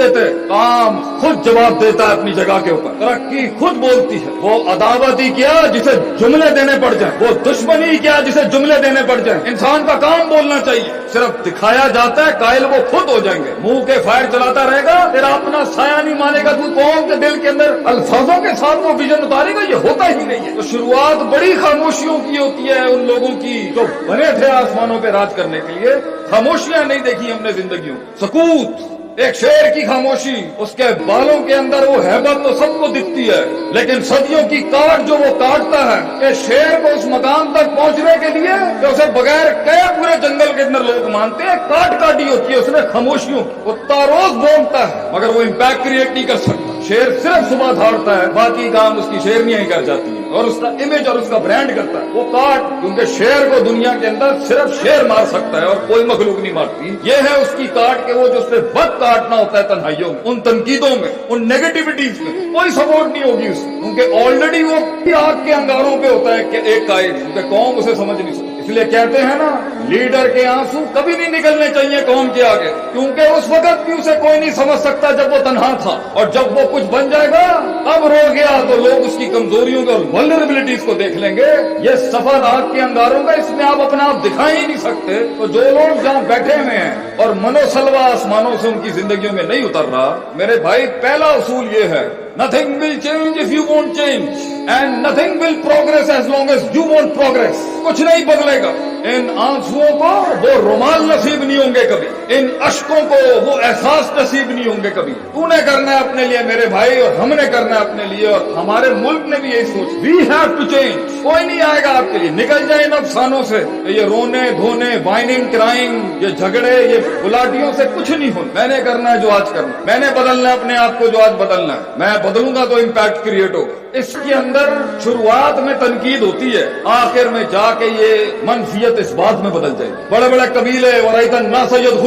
देते, काम खुद जवाब देता है अपनी जगह के ऊपर, तरक्की खुद बोलती है। वो अदावती क्या जिसे जुमले देने पड़ जाए, वो दुश्मनी क्या जिसे जुमले देने पड़ जाए। इंसान का काम बोलना चाहिए, सिर्फ दिखाया जाता है, कायल वो खुद हो जाएंगे। मुंह के फायर चलाता रहेगा, तेरा अपना साया नहीं मानेगा, तू कौम के दिल के अंदर अल्फाजों के साथ वो विजन उतारेगा, ये होता ही नहीं है। तो शुरुआत बड़ी खामोशियों की होती है उन लोगों की जो बने थे आसमानों पे राज करने के लिए। खामोशियां नहीं देखी हमने जिंदगियों, सकूत, एक शेर की खामोशी, उसके बालों के अंदर वो हैबत तो सबको दिखती है, लेकिन सदियों की काट जो वो काटता है कि शेर को उस मकाम तक पहुंचने के लिए कि उसे बगैर कहे पूरे जंगल के अंदर लोग मानते हैं, काट काटी होती है उसने खामोशियों की। वो तारोज बोलता है मगर वो इम्पैक्ट क्रिएट नहीं कर सकता। शेर सिर्फ सुबह धाड़ता है, बाकी काम उसकी शेरनियां ही कर जाती है और उसका इमेज और उसका ब्रांड करता है। वो काट, क्योंकि शेर को दुनिया के अंदर सिर्फ शेर मार सकता है और कोई मखलूक नहीं मारती। ये है उसकी काट के वो जो उससे बद काटना होता है तन्हाइयों में, उन तनकीदों में, उन नेगेटिविटीज में कोई सपोर्ट नहीं होगी उसकी, क्योंकि ऑलरेडी वो आग के अंगारों पे होता है कि एक कायद, क्योंकि कौम उसे समझ नहीं सकती। इसलिए कहते हैं ना, लीडर के आंसू कभी नहीं निकलने चाहिए कौम के आगे, क्योंकि उस वक्त भी उसे कोई नहीं समझ सकता जब वो तन्हा था, और जब वो कुछ बन जाएगा तब रो गया तो लोग उसकी कमजोरियों को और वल्नरेबिलिटीज को देख लेंगे। ये सफर आग के अंगारों का, इसमें आप अपना आप दिखा ही नहीं सकते। तो जो लोग जहाँ बैठे हुए हैं और मनोसलवा आसमानों से उनकी जिंदगियों में नहीं उतर रहा, मेरे भाई पहला उसूल ये है, nothing will change if you won't change and nothing will progress as long as you won't progress। कुछ नहीं बदलेगा। इन आंसुओं को वो रुमाल नसीब नहीं होंगे कभी, इन अश्कों को वो एहसास नसीब नहीं होंगे कभी। तूने करना है अपने लिए मेरे भाई, और हमने करना है अपने लिए, और हमारे मुल्क ने भी यही सोच, वी हैव टू चेंज। कोई नहीं आएगा आपके लिए, निकल जाए इन अफसानों से। ये रोने धोने, वाइनिंग क्राइंग, ये झगड़े, ये गुलाटियों से कुछ नहीं होना। मैंने करना है जो आज करना, मैंने बदलना है अपने आप को जो आज बदलना है। मैं बदलूंगा तो इम्पैक्ट क्रिएट होगा। इसके अंदर शुरुआत में तनकीद होती है, आखिर में जाके ये मनफियत इस बात में बदल जाएगी। बड़े बड़े कबीले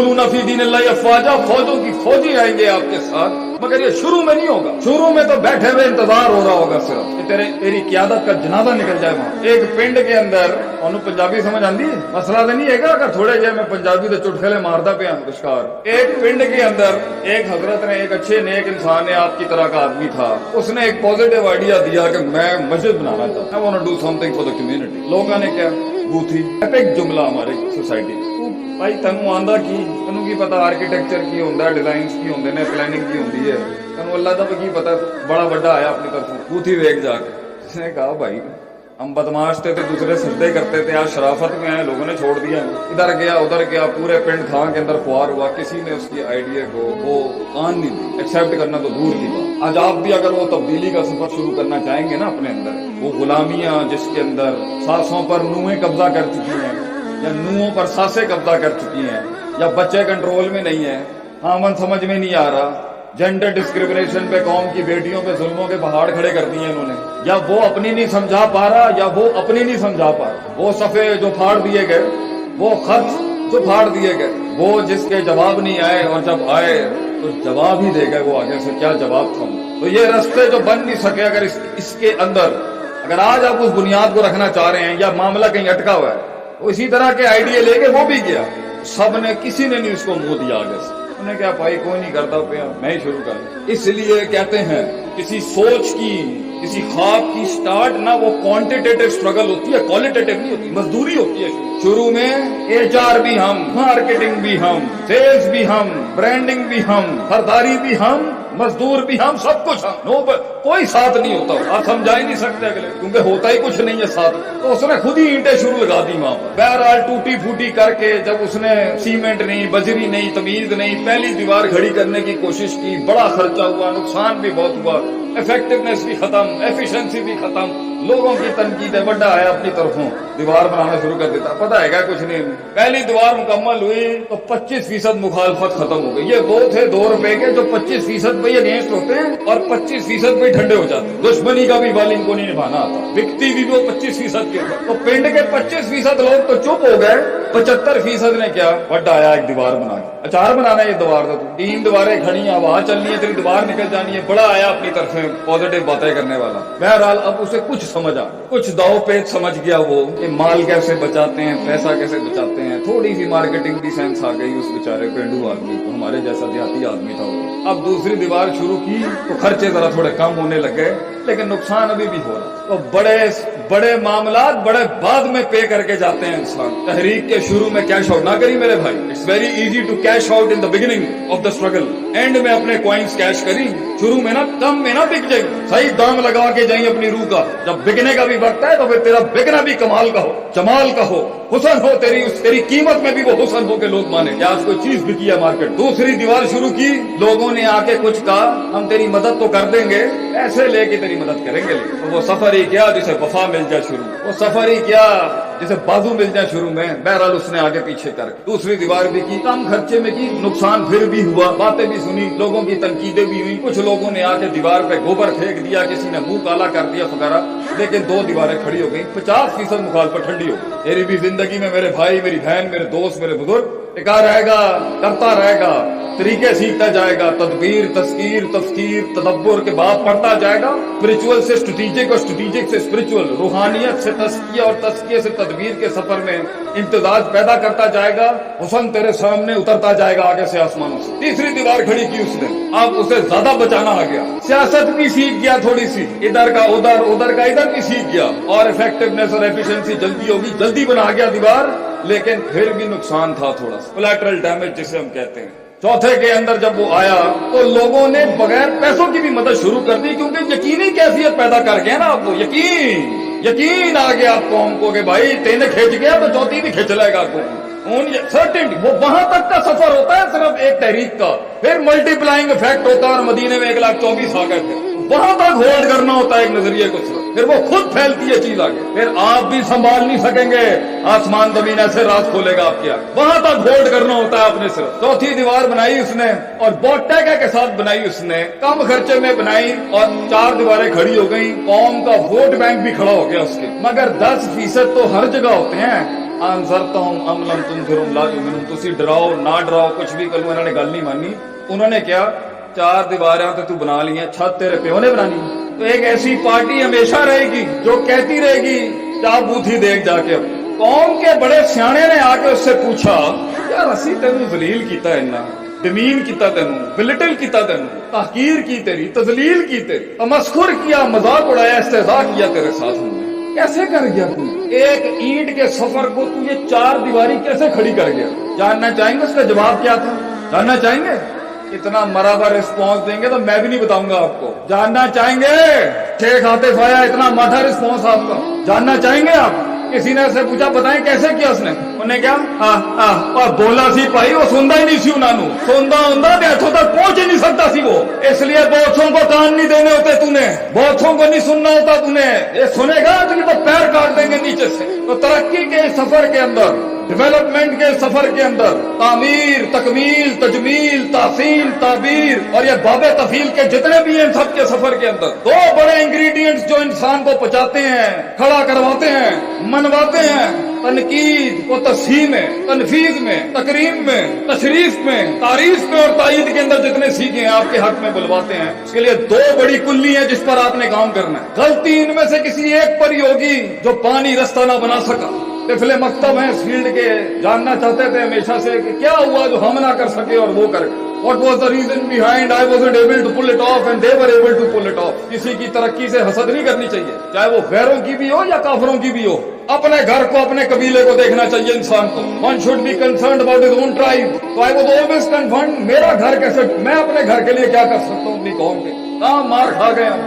फी दीनिल्लाहि अफ़वाजा, फौजों की फौजी आएंगे आपके साथ, मगर ये शुरू में नहीं होगा। शुरू में तो बैठे हुए इंतजार हो रहा होगा सिर्फ कि तेरी क्यादत का जनाजा निकल जाए वहां। एक पिंड के अंदर, उन्होंने पंजाबी समझ आंदी, मसला तो नहीं है अगर थोड़े जे मैं पंजाबी तो चुटकले मारदा पे दुष्कार। एक पिंड के अंदर एक हजरत ने, एक अच्छे नेक इंसान ने, आपकी तरह का आदमी था, उसने एक पॉजिटिव आइडिया दिया कि मैं मस्जिद बनाना चाहता हूं, I want to do something for the community. लोगों ने क्या बूथी एपिक जुमला हमारे सोसाइटी भाई, तेनू आंदा की, तेनू की पता आर्किटेक्चर की होंदा, डिजाइन्स की होंदे ने, प्लानिंग की होंदी है, तेनू अल्लाह दा की पता, बड़ा बड़ा आया अपनी तरफ बूथी वेख जाके। उसने कहा भाई हम बदमाश थे तो दूसरे सजदे करते थे, आज शराफत में आए, लोगों ने छोड़ दिया, इधर गया उधर गया, पूरे पिंड खां के अंदर खुआर हुआ, किसी ने उसकी आइडिया को वो कान नहीं दी, एक्सेप्ट करना तो दूर की बात। आज आप भी अगर वो तब्दीली का सफर शुरू करना चाहेंगे ना अपने अंदर, वो गुलामियां जिसके अंदर सासों पर नुएं कब्जा कर चुकी हैं, या नुओं पर सासें कब्जा कर चुकी हैं, या बच्चे कंट्रोल में नहीं है, हामन समझ में नहीं आ रहा, जेंडर डिस्क्रिमिनेशन पे कौम की बेटियों पे जुल्मों के पहाड़ खड़े कर दिए इन्होंने, या वो अपनी नहीं समझा पा रहा, या वो अपनी नहीं समझा पा रहा, वो सफ़े जो फाड़ दिए गए, वो खत जो फाड़ दिए गए, वो जिसके जवाब नहीं आए, और जब आए तो जवाब ही दे गए वो आगे से, क्या जवाब था। तो ये रास्ते जो बन नहीं सके, अगर इसके अंदर अगर आज आप उस बुनियाद को रखना चाह रहे हैं, या मामला कहीं अटका हुआ है, तो इसी तरह के आइडिया लेके वो भी गया, सब ने, किसी ने नहीं उसको मुंह दिया आगे से। उन्हें क्या भाई कोई नहीं करता पे, मैं ही शुरू कर। इसलिए कहते हैं किसी सोच की, किसी ख्वाब की स्टार्ट ना वो क्वांटिटेटिव स्ट्रगल होती है, क्वालिटेटिव नहीं होती, मजदूरी होती है। शुरू में एचआर भी हम, मार्केटिंग भी हम, सेल्स भी हम, ब्रांडिंग भी हम, खरीदारी भी हम, मजदूर भी हम, सब कुछ हम। कोई साथ नहीं होता, आप समझा ही नहीं सकते अगले, क्योंकि होता ही कुछ नहीं है साथ। तो उसने खुद ही ईंटें शुरू लगा दी वहां पर, बहरहाल टूटी फूटी करके, जब उसने सीमेंट नहीं, बजरी नहीं, तमीज नहीं, पहली दीवार खड़ी करने की कोशिश की, बड़ा खर्चा हुआ, नुकसान भी बहुत हुआ, इफेक्टिवनेस भी खत्म, एफिशिएंसी भी खत्म, लोगों की तनकीदें, बड़ा आया अपनी तरफों, दीवार बनाना शुरू कर देता। पता है क्या, कुछ नहीं, पहली दीवार मुकम्मल हुई तो 25% मुखालफत खत्म हो गई। ये वो थे 2 रुपए के जो 25% पे अगेंस्ट होते हैं और 25% पे ठंडे हो जाते हैं। दुश्मनी का भी वाल इनको नहीं निभाना आता, बिकती भी वो 25% के ऊपर। तो पिंड के 25% लोग तो चुप हो गए, 75% ने क्या, बड़ा आया एक दीवार बना के, अचार बनाना है ये दीवार का, 3 दीवारें खड़ी हैं, हवा चलनी है, तेरी दीवार निकल जानी है, बड़ा आया अपनी तरफ पॉजिटिव बातें करने वाला। बहरहाल अब उसे कुछ समझ आ गया, कुछ दाव पेच समझ गया वो कि माल कैसे बचाते हैं, पैसा कैसे बचाते हैं, थोड़ी सी मार्केटिंग की सेंस आ गई उस बेचारे पेंडू आदमी को, हमारे जैसा देहाती आदमी था वो। अब दूसरी दीवार शुरू की तो खर्चे जरा थोड़े कम होने लग गए, लेकिन नुकसान अभी भी हो रहा। तो बड़े मामलात बड़े बाद में पे करके जाते हैं इंसान। तहरीक के शुरू में कैश आउट ना करी मेरे भाई, it's very easy to cash out in the beginning of the struggle. End में अपने कॉइन्स कैश करी, शुरू में ना कम में ना बिक जाए, सही दाम लगा के जाइए अपनी रूह का। जब बिकने का भी वक्त है तो फिर तेरा बिकना भी कमाल का हो, जमाल का हो, हुसन हो, तेरी कीमत में भी वो हुसन हो के लोग माने कि आज कोई चीज बिकी है मार्केट। दूसरी दीवार शुरू की, लोगों ने आके कुछ कहा, हम तेरी मदद तो कर देंगे, ऐसे लेके तेरी मदद करेंगे, तो वो सफर ही क्या जिसे वफा मिल जाए शुरू, वो सफर ही क्या जिसे बाजू मिल जाए शुरू में। बहरहाल उसने आगे पीछे कर दूसरी दीवार भी की, कम खर्चे में की, नुकसान फिर भी हुआ, बातें भी सुनी, लोगों की तनकीदें भी हुई, कुछ लोगों ने आके दीवार पे गोबर फेंक दिया, किसी ने मुंह काला कर दिया वगैरह, लेकिन दो दीवारें खड़ी हो गई, 50% मुखालफत ठंडी हो गई। मेरी भी जिंदगी में मेरे भाई, मेरी बहन, मेरे दोस्त, मेरे बुजुर्ग टिका रहेगा, करता रहेगा, तरीके सीखता जाएगा, तदबीर, तस्कीर, तफकीर, तदब्बुर के बाद पढ़ता जाएगा, स्पिरिचुअल से स्ट्रेटेजिक और स्ट्रेटेजिक से स्पिरिचुअल, रूहानियत से तस्किया और तस्किया से तदबीर के सफर में इम्तिजाज पैदा करता जाएगा, हुस्न तेरे सामने उतरता जाएगा आगे से आसमानों से। तीसरी दीवार खड़ी की उसने, अब उसे ज्यादा बचाना आ गया, सियासत भी सीख गया थोड़ी सी, इधर का उधर, उधर का इधर भी सीख गया, और इफेक्टिवनेस और एफिशिएंसी जल्दी होगी, जल्दी बना गया दीवार, लेकिन फिर भी नुकसान था थोड़ा सा, कोलैटरल डैमेज जिसे हम कहते हैं। चौथे के अंदर जब वो आया तो लोगों ने बगैर पैसों की भी मदद शुरू कर दी, क्योंकि यकीनी कैफियत पैदा कर गया ना आपको, यकीन आ गया आप कौम को कि भाई तेने खींच गया तो चौथी भी खींच लेगा आपको, सर्टेनिटी। वो वहां तक का सफर होता है सिर्फ एक तहरीक का, फिर मल्टीप्लाइंग इफेक्ट होता है, और मदीने में 1,24,000 आ गए थे, वहां तक होल्ड करना होता है एक नजरिए को सिर्फ, फिर वो खुद फैलती है चीज आगे, फिर आप भी संभाल नहीं सकेंगे, आसमान जमीन ऐसे रात खोलेगा आपके आगे, वहां तक होल्ड करना होता है आपने सिर्फ। चौथी दीवार बनाई उसने, और बोटेगा के साथ बनाई उसने, कम खर्चे में बनाई, और 4 दीवारें खड़ी हो गई, कौम का वोट बैंक भी खड़ा हो गया उसके। मगर 10% तो हर जगह होते हैं, अनज़रतहुम अम लम तुनज़िरुहुम ला युमिनून, तुसी डराओ ना डराओ कुछ भी करो, इन्होंने गल नहीं मानी। उन्होंने क्या, 4 दीवारें तो तू बना ली हैं, छत तेरे प्यो ने बनानी, तो एक ऐसी पार्टी हमेशा रहेगी जो कहती रहेगी क्या बूथी देख जाके। कौम के बड़े सियाने ने आके उससे पूछा, यार असी तेनू जलील कीता इन्ना, डमीन कीता तेनू, बिलिटल कीता तेनू, तहकीर की तेरी, तजलील की तेरी, तमस्खुर किया, मजाक उड़ाया, इस्तेज़ा किया तेरे साथ, हमने कैसे कर गया तू? एक ईंट के सफर को तू ये 4 दीवारी कैसे खड़ी कर गया? जानना चाहेंगे उसका जवाब क्या था? जानना चाहेंगे? इतना मराबा रिस्पॉन्स देंगे तो मैं भी नहीं बताऊंगा आपको। जानना चाहेंगे? शेख आतिफ आया, इतना माठा रिस्पॉन्स आपका, जानना चाहेंगे आप? किसी ने ऐसे पूछा, बताएं कैसे किया उसने? उन्हें क्या और बोला सी भाई, वो सुनता ही नहीं सी, उन्होंने सुनता होता इथों तक पहुंच ही नहीं सकता सी वो, इसलिए बहुतों को कान नहीं देने होते तूने, बहुतों को नहीं सुनना होता तूने, ये सुनेगा तो पैर काट देंगे नीचे से। तो तरक्की के सफर के अंदर, डेवलपमेंट के सफर के अंदर, तामीर, तकमील, तजमील, तासीन, ताबीर और ये बाबे तफील के जितने भी हैं, सबके सफर के अंदर 2 बड़े इंग्रेडिएंट्स जो इंसान को पचाते हैं, खड़ा करवाते हैं, मनवाते हैं, तनकीद को तस्हीह में, तनफीज में, तकरीम में, तशरीफ में, तारीफ में और तायीद के अंदर जितने सीखे हैं आपके हक में बुलवाते हैं। उसके लिए 2 बड़ी कुल्ली है जिस पर आपने काम करना है। गलती इनमें से किसी एक पर ही होगी जो पानी रास्ता ना बना सका। तिफले मकतब हैं इस फील्ड के, जानना चाहते थे हमेशा से कि क्या हुआ जो हम ना कर सके और वो कर गए। What was the reason behind I wasn't able to pull it off and they were able to pull it off? किसी की तरक्की से हसद नहीं करनी चाहिए, चाहे वो गैरों की भी हो या काफरों की भी हो। अपने घर को, अपने कबीले को देखना चाहिए इंसान को। One should be concerned about his own tribe. तो I was always concerned, मेरा घर कैसे, मैं अपने घर के लिए क्या कर सकता हूँ अपनी कौम के। मार खा गए हम।